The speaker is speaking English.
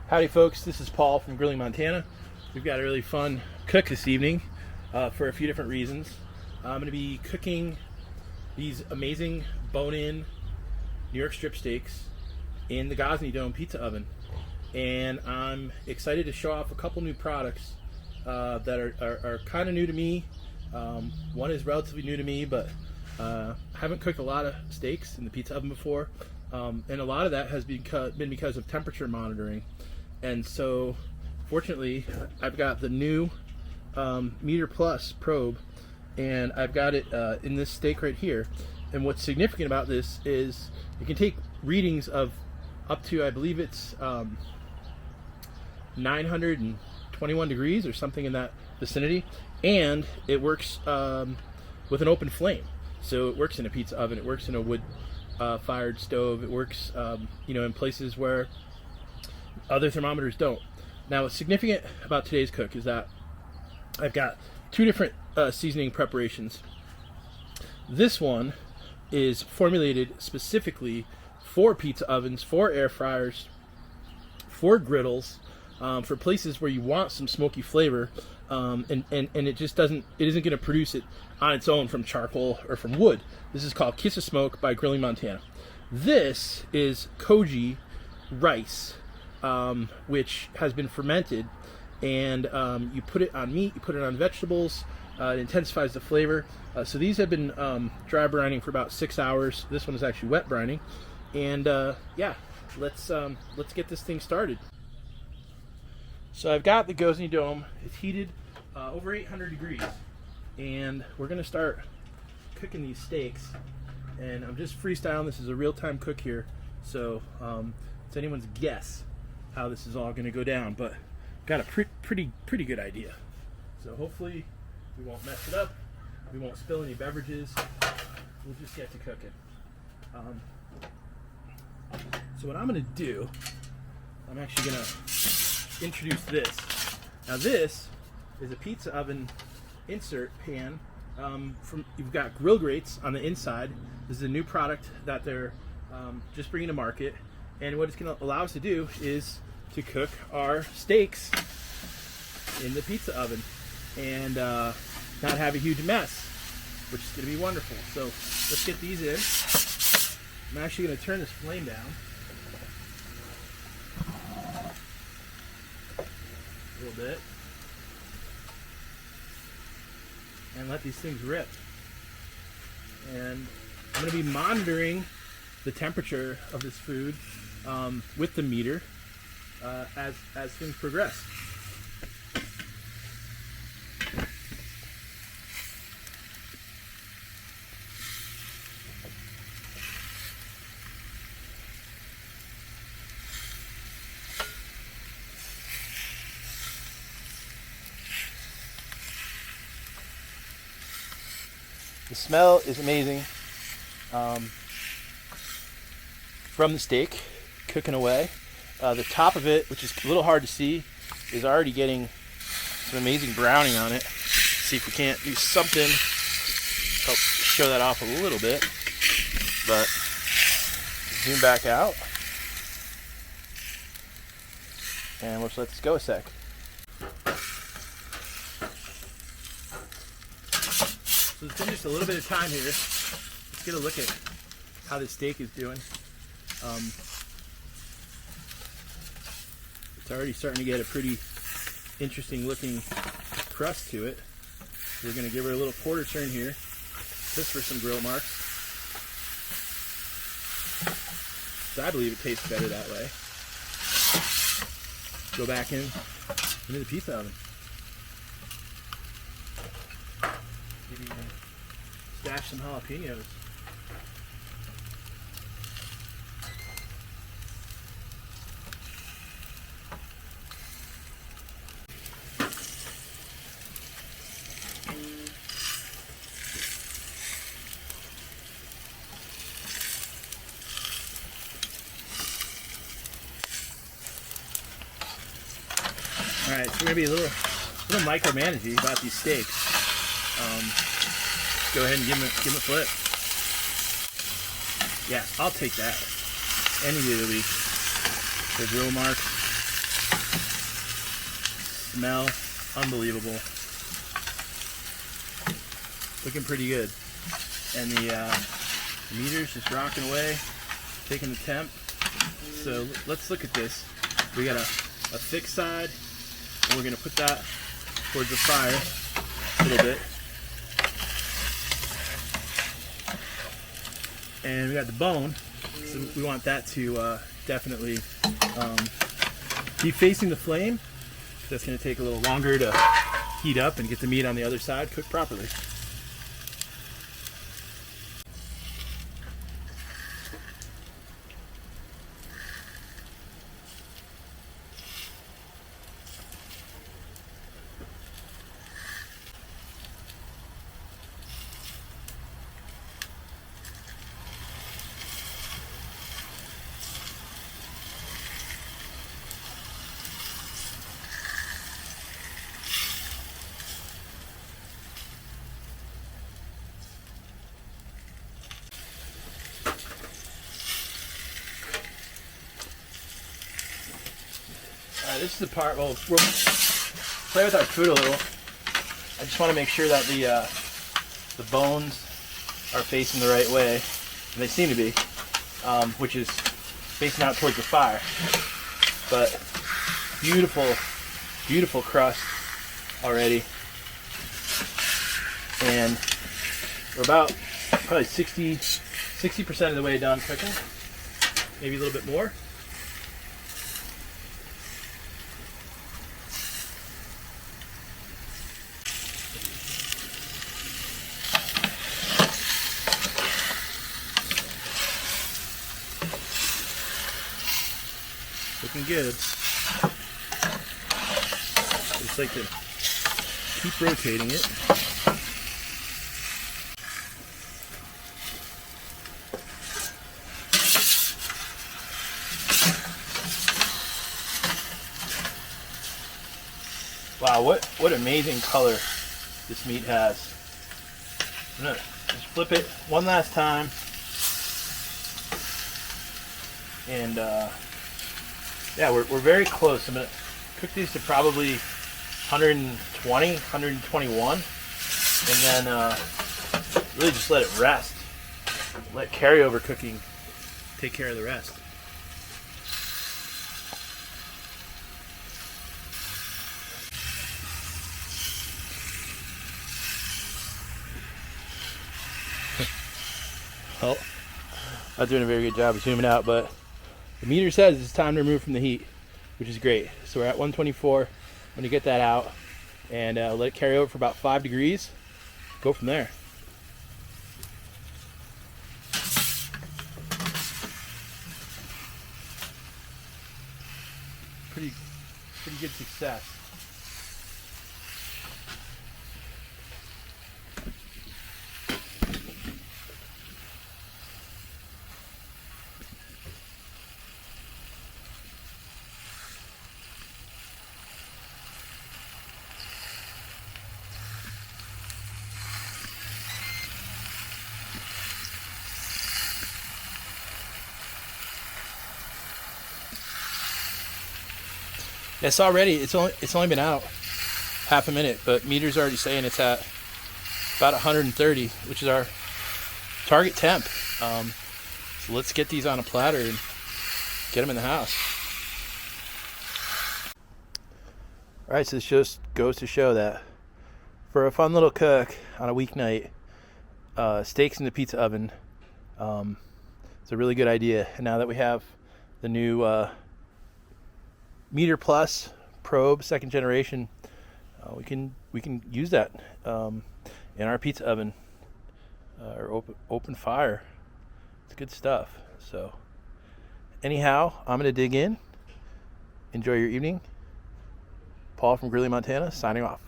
Howdy folks, this is Paul from Grilling Montana. We've got a really fun cook this evening for a few different reasons. I'm going to be cooking these amazing bone-in New York strip steaks in the Gozney Dome pizza oven. And I'm excited to show off a couple new products that are kind of new to me. One is relatively new to me, but I haven't cooked a lot of steaks in the pizza oven before. And a lot of that has been because of temperature monitoring. And so, fortunately, I've got the new MEATER Plus probe, and I've got it in this steak right here. And what's significant about this is it can take readings of up to, I believe it's 921 degrees or something in that vicinity, and it works with an open flame. So it works in a pizza oven, it works in a wood fired stove, it works in places where other thermometers don't. Now, what's significant about today's cook is that I've got two different seasoning preparations. This one is formulated specifically for pizza ovens, for air fryers, for griddles, for places where you want some smoky flavor, and it isn't going to produce it on its own from charcoal or from wood. This is called Kiss of Smoke by Grilling Montana. This is koji rice, which has been fermented, and you put it on meat, you put it on vegetables. It intensifies the flavor. So these have been dry brining for about 6 hours. This one is actually wet brining, and let's get this thing started. So I've got the Gozney Dome. It's heated over 800 degrees, and we're going to start cooking these steaks. And I'm just freestyling. This is a real-time cook here, so it's anyone's guess how this is all going to go down, but got a pretty good idea. So hopefully we won't mess it up. We won't spill any beverages. We'll just get to cooking. So what I'm going to do, I'm actually going to introduce this. Now this is a pizza oven insert pan. You've got GrillGrates on the inside. This is a new product that they're just bringing to market, and what it's going to allow us to do is to cook our steaks in the pizza oven and not have a huge mess, which is going to be wonderful. So let's get these in. I'm actually going to turn this flame down a little bit and let these things rip. And I'm going to be monitoring the temperature of this food with the MEATER as things progress. The smell is amazing from the steak cooking away. The top of it, which is a little hard to see, is already getting some amazing browning on it. Let's see if we can't do something to help show that off a little bit. But zoom back out, and we'll just let this go a sec. So it's been just a little bit of time here. Let's get a look at how this steak is doing. It's already starting to get a pretty interesting looking crust to it. So we're going to give her a little quarter turn here, just for some grill marks. So I believe it tastes better that way. Go back into the pizza oven. Maybe even stash some jalapenos. Alright, so we're going to be a little micromanaging about these steaks. Go ahead and give them a flip. Yeah, I'll take that any day of the week. The grill marks. Smell unbelievable. Looking pretty good. And the meter's just rocking away, taking the temp. So let's look at this. We got a thick side, and we're gonna put that towards the fire a little bit. And we got the bone, so we want that to definitely be facing the flame. That's gonna take a little longer to heat up and get the meat on the other side cooked properly. This is the part, well, we'll play with our food a little. I just want to make sure that the bones are facing the right way, and they seem to be, which is facing out towards the fire. But beautiful, beautiful crust already. And we're about probably 60% of the way done cooking, maybe a little bit more. Looking good. Just like to keep rotating it. Wow, what amazing color this meat has. I'm gonna just flip it one last time. And yeah, we're very close. I'm gonna cook these to probably 120, 121, and then really just let it rest. Let carryover cooking take care of the rest. Well, not doing a very good job of zooming out, but the meter says it's time to remove from the heat, which is great. So we're at 124. I'm going to get that out and let it carry over for about 5 degrees. Go from there. Pretty good success. It's already, it's only been out half a minute, but meter's already saying it's at about 130, which is our target temp. So let's get these on a platter and get them in the house. All right, so this just goes to show that for a fun little cook on a weeknight, steaks in the pizza oven, it's a really good idea. And now that we have the new MEATER Plus probe, 2nd generation, we can use that in our pizza oven or open fire. It's good stuff. So anyhow, I'm gonna dig in. Enjoy your evening. Paul from Greeley, Montana, signing off.